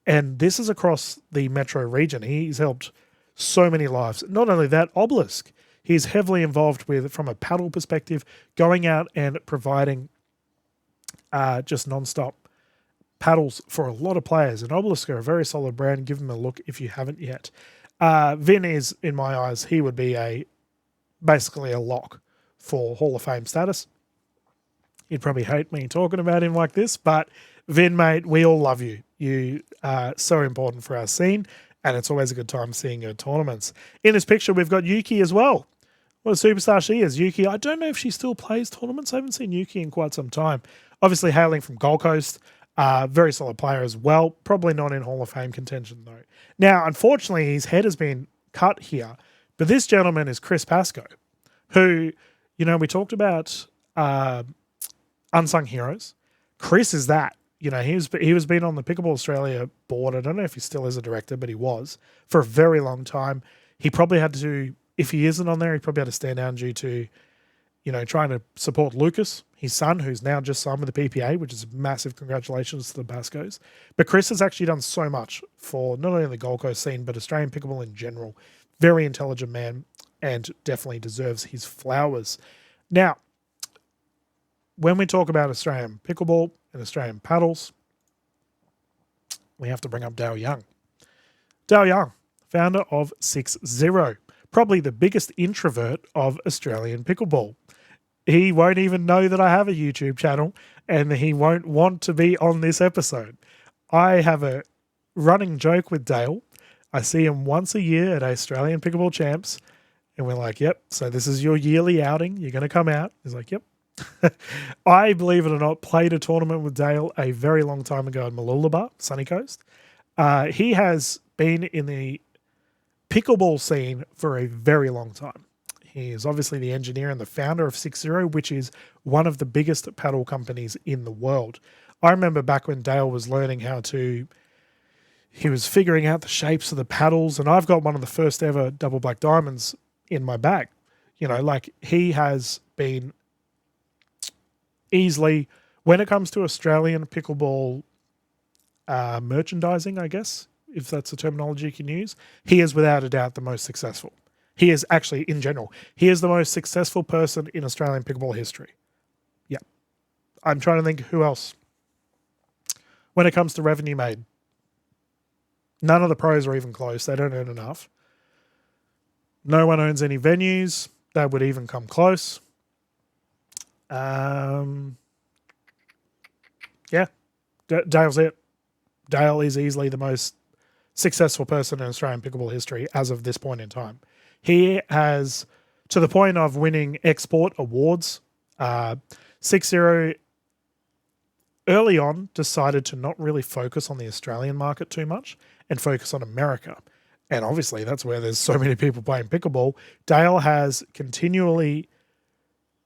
and this is across the metro region. He's helped so many lives. Not only that, Obelisk, he's heavily involved with, from a paddle perspective, going out and providing just non-stop paddles for a lot of players. And Obelisk are a very solid brand. Give them a look if you haven't yet. Vin is, in my eyes, he would be basically a lock for Hall of Fame status. You'd probably hate me talking about him like this, but Vin, mate, we all love you. You are so important for our scene, and it's always a good time seeing your tournaments. In this picture, we've got Yuki as well. What a superstar she is. Yuki, I don't know if she still plays tournaments. I haven't seen Yuki in quite some time. Obviously hailing from Gold Coast. Very solid player as well. Probably not in Hall of Fame contention, though. Now, unfortunately, his head has been cut here, but this gentleman is Chris Pascoe, who, you know, we talked about unsung heroes. Chris is that. You know, he was been on the Pickleball Australia board. I don't know if he still is a director, but he was for a very long time. He probably had to, if he isn't on there, he probably had to stand down due to, you know, trying to support Lucas, his son, who's now just signed with the PPA, which is massive congratulations to the Bascos. But Chris has actually done so much for not only the Gold Coast scene, but Australian pickleball in general. Very intelligent man and definitely deserves his flowers. Now, when we talk about Australian pickleball and Australian paddles, we have to bring up Dale Young. Dale Young, founder of 6-0, probably the biggest introvert of Australian pickleball. He won't even know that I have a YouTube channel, and he won't want to be on this episode. I have a running joke with Dale. I see him once a year at Australian Pickleball Champs, and we're like, yep, so this is your yearly outing. You're going to come out. He's like, yep. I, believe it or not, played a tournament with Dale a very long time ago in Mooloolaba, Sunny Coast. He has been in the pickleball scene for a very long time. He is obviously the engineer and the founder of 6-0, which is one of the biggest paddle companies in the world. I remember back when Dale was learning he was figuring out the shapes of the paddles, and I've got one of the first ever double black diamonds in my bag. You know, like, he has been easily, when it comes to Australian pickleball merchandising, I guess, if that's the terminology you can use, he is without a doubt the most successful. He is actually, in general, he is the most successful person in Australian pickleball history. Yeah. I'm trying to think who else. When it comes to revenue made, none of the pros are even close. They don't earn enough. No one owns any venues that would even come close. Yeah. Dale's it. Dale is easily the most successful person in Australian pickleball history as of this point in time. He has, to the point of winning export awards. 6-0 early on decided to not really focus on the Australian market too much and focus on America. And obviously that's where there's so many people playing pickleball. Dale has continually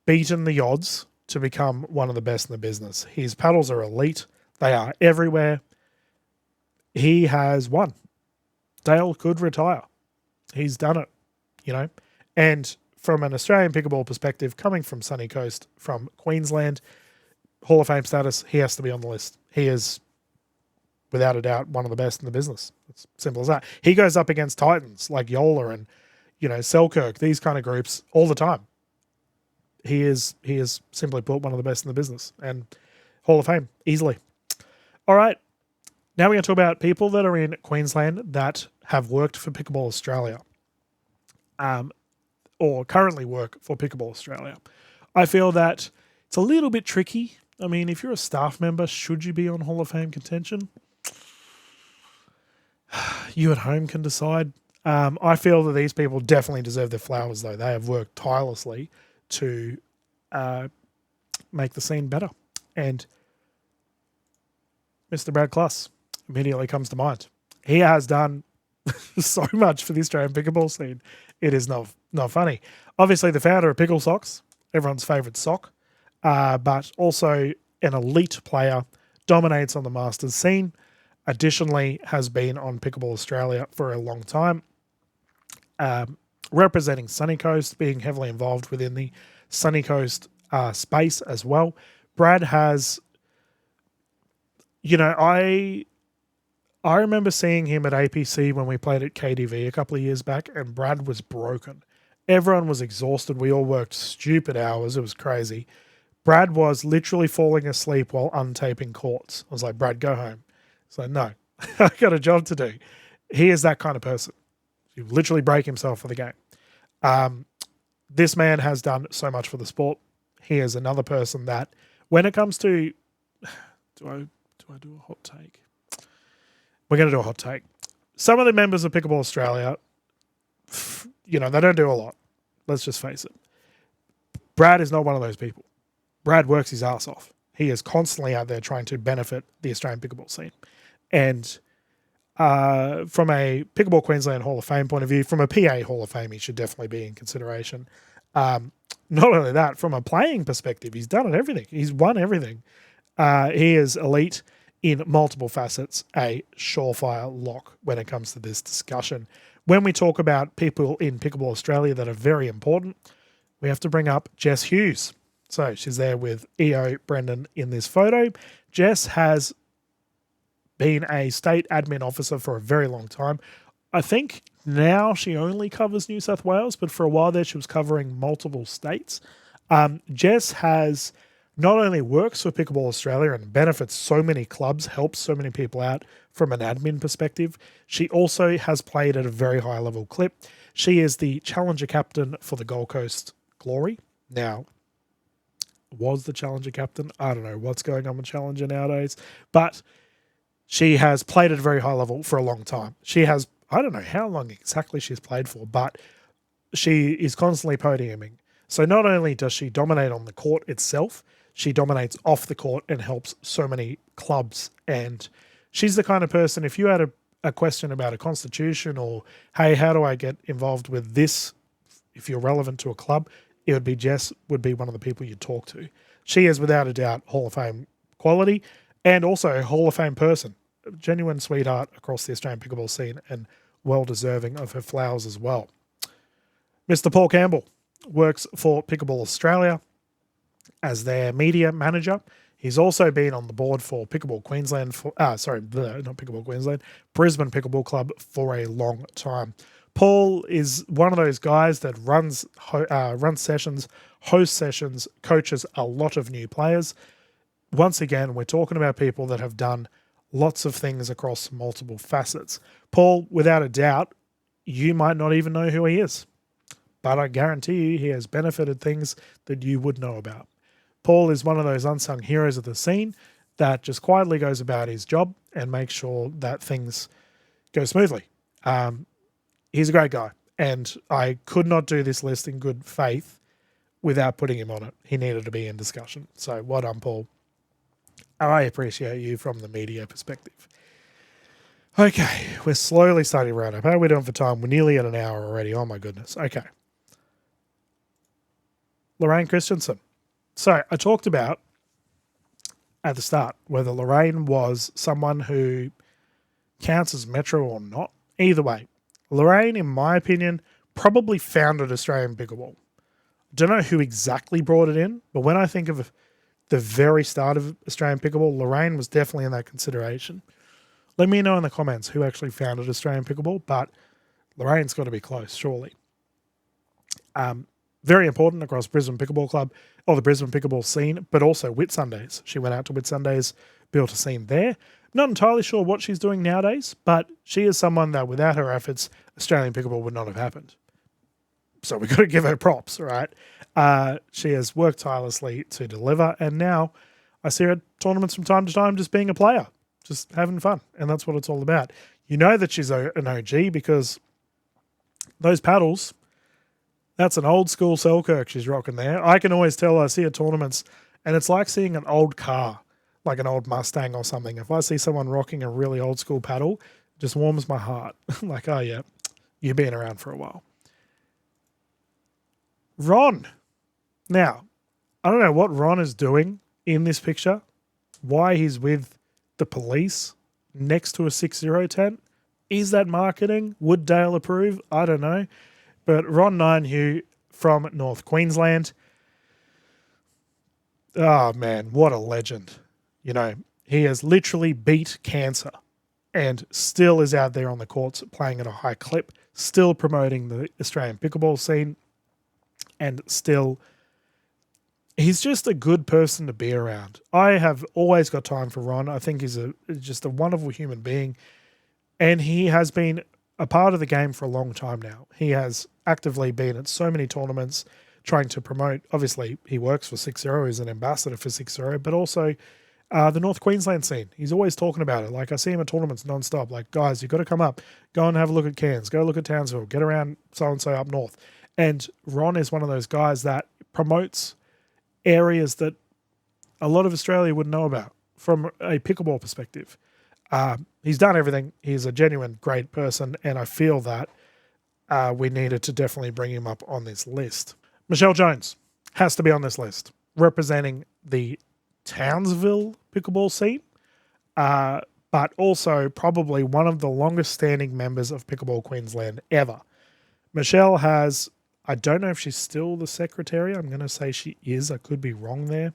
beaten the odds to become one of the best in the business. His paddles are elite. They are everywhere. He has won. Dale could retire. He's done it, you know. And from an Australian pickleball perspective, coming from Sunny Coast, from Queensland, Hall of Fame status, he has to be on the list. He is, without a doubt, one of the best in the business. It's simple as that. He goes up against titans like Yola and, you know, Selkirk, these kind of groups all the time. He is simply put one of the best in the business, and Hall of Fame easily. All right. Now we're going to talk about people that are in Queensland that have worked for Pickleball Australia, or currently work for Pickleball Australia. I feel that it's a little bit tricky. I mean, if you're a staff member, should you be on Hall of Fame contention? You at home can decide. I feel that these people definitely deserve their flowers, though. They have worked tirelessly to make the scene better. And Mr. Brad Cluss immediately comes to mind. He has done so much for the Australian pickleball scene. It is not funny. Obviously, the founder of Pickle Socks, everyone's favourite sock, but also an elite player, dominates on the Masters scene. Additionally, has been on Pickleball Australia for a long time, representing Sunny Coast, being heavily involved within the Sunny Coast space as well. Brad has, you know, I remember seeing him at APC when we played at KDV a couple of years back, and Brad was broken. Everyone was exhausted. We all worked stupid hours. It was crazy. Brad was literally falling asleep while untaping courts. I was like, Brad, go home. He's like, no, I got a job to do. He is that kind of person. He literally break himself for the game. This man has done so much for the sport. He is another person that, when it comes to, do I do a hot take? We're going to do a hot take. Some of the members of Pickleball Australia, you know, they don't do a lot. Let's just face it. Brad is not one of those people. Brad works his ass off. He is constantly out there trying to benefit the Australian pickleball scene. And from a Pickleball Queensland Hall of Fame point of view, from a PA Hall of Fame, he should definitely be in consideration. not only that, from a playing perspective, he's done it everything. He's won everything. He is elite in multiple facets, a surefire lock when it comes to this discussion. When we talk about people in Pickleball Australia that are very important, we have to bring up Jess Hughes. So she's there with EO Brendan in this photo. Jess has been a state admin officer for a very long time. I think now she only covers New South Wales, but for a while there she was covering multiple states. Jess has not only works for Pickleball Australia and benefits so many clubs, helps so many people out from an admin perspective, she also has played at a very high level clip. She is the Challenger captain for the Gold Coast Glory. Now, was the Challenger captain? I don't know what's going on with Challenger nowadays, but she has played at a very high level for a long time. She has, I don't know how long exactly she's played for, but she is constantly podiuming. So not only does she dominate on the court itself, she dominates off the court and helps so many clubs. And she's the kind of person, if you had a question about a constitution or, hey, how do I get involved with this, if you're relevant to a club, it would be Jess would be one of the people you talk to. She is without a doubt Hall of Fame quality and also a Hall of Fame person. A genuine sweetheart across the Australian pickleball scene and well deserving of her flowers as well. Mr. Paul Campbell works for Pickleball Australia as their media manager. He's also been on the board for Pickleball Queensland, Brisbane Pickleball Club for a long time. Paul is one of those guys that runs sessions, hosts sessions, coaches a lot of new players. Once again, we're talking about people that have done lots of things across multiple facets. Paul, without a doubt, you might not even know who he is, but I guarantee you he has benefited things that you would know about. Paul is one of those unsung heroes of the scene that just quietly goes about his job and makes sure that things go smoothly. He's a great guy, and I could not do this list in good faith without putting him on it. He needed to be in discussion. So well done, Paul. I appreciate you from the media perspective. Okay, we're slowly starting to round up. How are we doing for time? We're nearly at an hour already. Oh my goodness. Okay. Lorraine Christensen. So I talked about at the start whether Lorraine was someone who counts as Metro or not. Either way, Lorraine, in my opinion, probably founded Australian pickleball. I don't know who exactly brought it in, but when I think of the very start of Australian pickleball, Lorraine was definitely in that consideration. Let me know in the comments who actually founded Australian pickleball, but Lorraine's got to be close, surely. Very important across Brisbane Pickleball Club, or the Brisbane Pickleball scene, but also Whitsundays. She went out to Whitsundays, built a scene there. Not entirely sure what she's doing nowadays, but she is someone that without her efforts, Australian pickleball would not have happened. So we've got to give her props, right? She has worked tirelessly to deliver, and now I see her at tournaments from time to time just being a player, just having fun, and that's what it's all about. You know that she's an OG because those paddles, that's an old school Selkirk she's rocking there. I can always tell I see her tournaments, and it's like seeing an old car, like an old Mustang or something. If I see someone rocking a really old school paddle, it just warms my heart. Like, oh yeah, you've been around for a while. Ron. Now, I don't know what Ron is doing in this picture, why he's with the police next to a 6-0 tent. Is that marketing? Would Dale approve? I don't know. But Ron Ninehew from North Queensland. Oh man, what a legend. You know, he has literally beat cancer and still is out there on the courts playing at a high clip, still promoting the Australian pickleball scene, and still, he's just a good person to be around. I have always got time for Ron. I think he's just a wonderful human being, and he has been a part of the game for a long time now. He has actively been at so many tournaments trying to promote. Obviously, he works for 6-0, he's an ambassador for 6-0, but also the North Queensland scene. He's always talking about it. Like, I see him at tournaments non-stop. Like, guys, you've got to come up. Go and have a look at Cairns. Go look at Townsville. Get around so-and-so up north. And Ron is one of those guys that promotes areas that a lot of Australia wouldn't know about from a pickleball perspective. He's done everything. He's a genuine great person, and I feel that we needed to definitely bring him up on this list. Michelle Jones. has to be on this list, representing the Townsville pickleball scene, but also probably one of the longest standing members of Pickleball Queensland ever. Michelle has, I don't know if she's still the secretary. I'm going to say she is. I could be wrong there.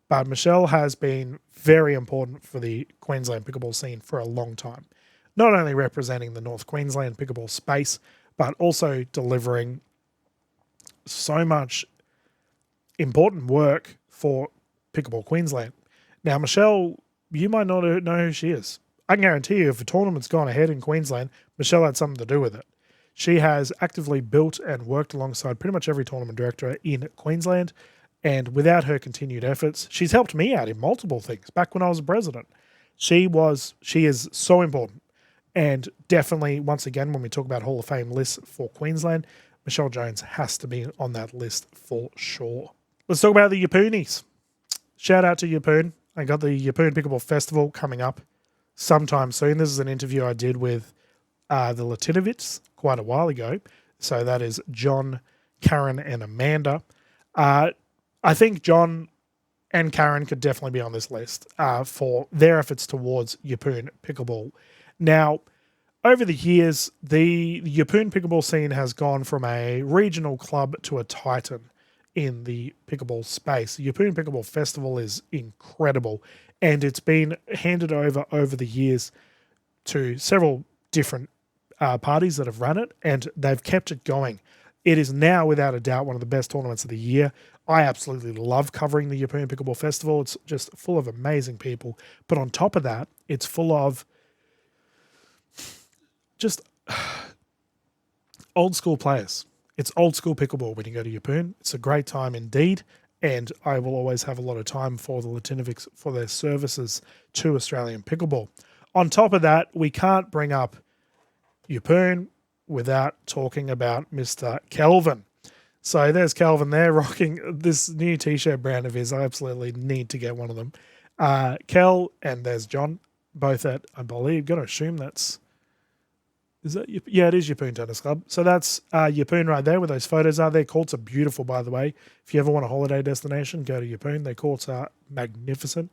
But Michelle has been very important for the Queensland pickleball scene for a long time. Not only representing the North Queensland pickleball space, but also delivering so much important work for Pickleball Queensland. Now, Michelle, you might not know who she is. I can guarantee you if a tournament's gone ahead in Queensland, Michelle had something to do with it. She has actively built and worked alongside pretty much every tournament director in Queensland, and without her continued efforts, she's helped me out in multiple things back when I was president. She is so important. And definitely, once again, when we talk about Hall of Fame lists for Queensland, Michelle Jones has to be on that list for sure. Let's talk about the Yapoonies. Shout out to Yapoon. I got the Yapoon Pickleball Festival coming up sometime soon. This is an interview I did with the Latinovits quite a while ago. So that is John, Karen, and Amanda. I think John and Karen could definitely be on this list for their efforts towards Yapoon Pickleball. Now, over the years, the Yapoon pickleball scene has gone from a regional club to a titan in the pickleball space. The Yapoon Pickleball Festival is incredible, and it's been handed over the years to several different parties that have run it, and they've kept it going. It is now, without a doubt, one of the best tournaments of the year. I absolutely love covering the Yapoon Pickleball Festival. It's just full of amazing people. But on top of that, it's full of just old school players. It's old school pickleball when you go to Yapoon. It's a great time indeed. And I will always have a lot of time for the Latinovics for their services to Australian pickleball. On top of that, we can't bring up Yapoon without talking about Mr. Kelvin. So there's Kelvin there rocking this new t-shirt brand of his. I absolutely need to get one of them. Kel and there's John, both at, I believe, going to assume that's, is that, yeah, it is Yapoon Tennis Club. So that's Yapoon right there where those photos are. Their courts are beautiful, by the way. If you ever want a holiday destination, go to Yapoon. Their courts are magnificent.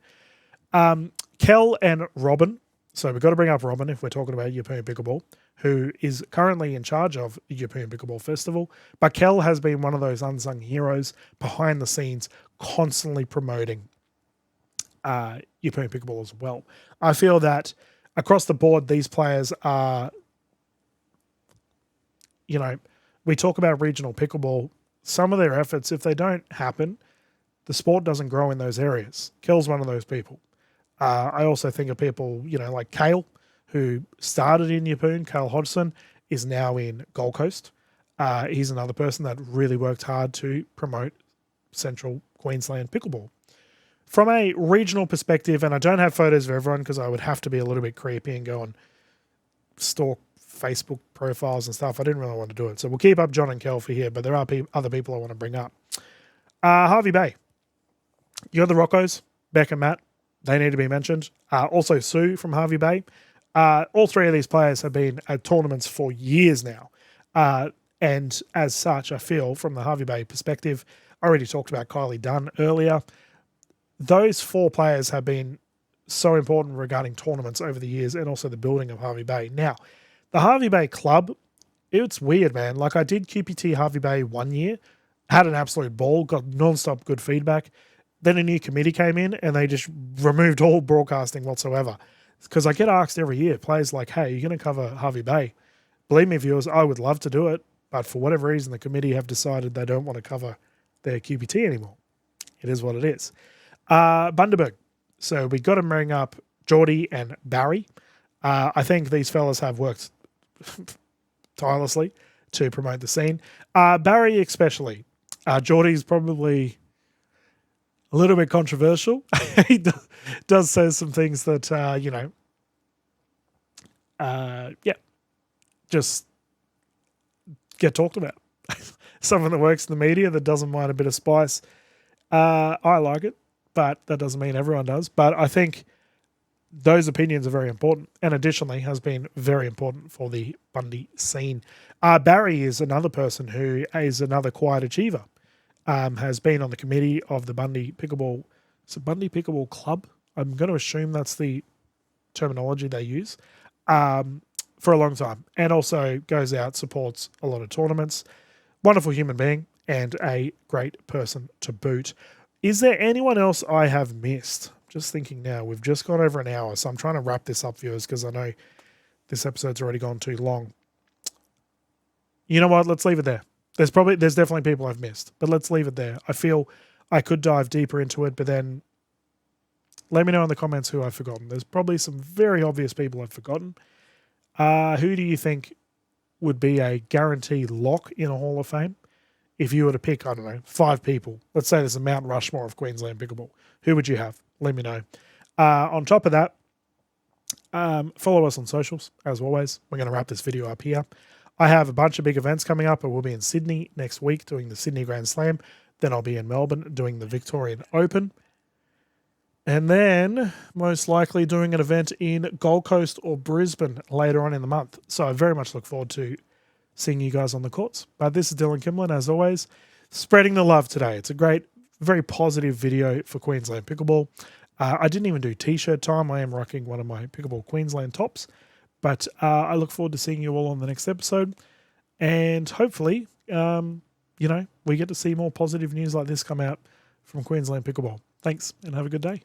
Kel and Robin. So we've got to bring up Robin if we're talking about Yapoon Pickleball, who is currently in charge of the Yapoon Pickleball Festival. But Kel has been one of those unsung heroes behind the scenes, constantly promoting Yapoon Pickleball as well. I feel that across the board, these players are, you know, we talk about regional pickleball. Some of their efforts, if they don't happen, the sport doesn't grow in those areas. Kel's one of those people. I also think of people, you know, like Kale, who started in Yapoon. Kale Hodgson is now in Gold Coast. He's another person that really worked hard to promote Central Queensland pickleball. From a regional perspective, and I don't have photos of everyone because I would have to be a little bit creepy and go and stalk Facebook profiles and stuff. I didn't really want to do it. So we'll keep up John and Kel for here, but there are other people I want to bring up. Harvey Bay. You're the Roccos, Beck and Matt. They need to be mentioned. Also Sue from Harvey Bay. All three of these players have been at tournaments for years now. And as such, I feel from the Harvey Bay perspective, I already talked about Kylie Dunn earlier. Those four players have been so important regarding tournaments over the years and also the building of Harvey Bay. Now, the Harvey Bay club, it's weird, man. Like I did QPT Harvey Bay 1 year, had an absolute ball, got non-stop good feedback. Then a new committee came in and they just removed all broadcasting whatsoever. Because I get asked every year, players like, hey, you're going to cover Harvey Bay. Believe me, viewers, I would love to do it. But for whatever reason, the committee have decided they don't want to cover their QPT anymore. It is what it is. Bundaberg. So we got to bring up Geordie and Barry. I think these fellas have worked tirelessly to promote the scene. Barry especially. Geordie's probably a little bit controversial. He does say some things that, just get talked about. Someone that works in the media that doesn't mind a bit of spice. I like it, but that doesn't mean everyone does. But I think those opinions are very important, and additionally has been very important for the Bundy scene. Barry is another person who is another quiet achiever. has been on the committee of the Bundy Pickleball. It's a Bundy Pickleball Club. I'm going to assume that's the terminology they use for a long time, and also goes out, supports a lot of tournaments. Wonderful human being and a great person to boot. Is there anyone else I have missed? Just thinking now, we've just gone over an hour, so I'm trying to wrap this up, viewers, because I know this episode's already gone too long. You know what? Let's leave it there. There's definitely people I've missed, but let's leave it there. I feel I could dive deeper into it, but then let me know in the comments who I've forgotten. There's probably some very obvious people I've forgotten. Who do you think would be a guaranteed lock in a Hall of Fame? If you were to pick, I don't know, 5 people. Let's say there's a Mount Rushmore of Queensland Pickleball. Who would you have? Let me know. On top of that, follow us on socials, as always. We're going to wrap this video up here. I have a bunch of big events coming up. I will be in Sydney next week doing the Sydney Grand Slam. Then I'll be in Melbourne doing the Victorian Open. And then, most likely, doing an event in Gold Coast or Brisbane later on in the month. So I very much look forward to seeing you guys on the courts. But this is Dylan Kimlin, as always, spreading the love today. It's a great, very positive video for Queensland Pickleball. I didn't even do T-shirt time. I am rocking one of my Pickleball Queensland tops. But I look forward to seeing you all on the next episode. And hopefully, we get to see more positive news like this come out from Queensland Pickleball. Thanks, and have a good day.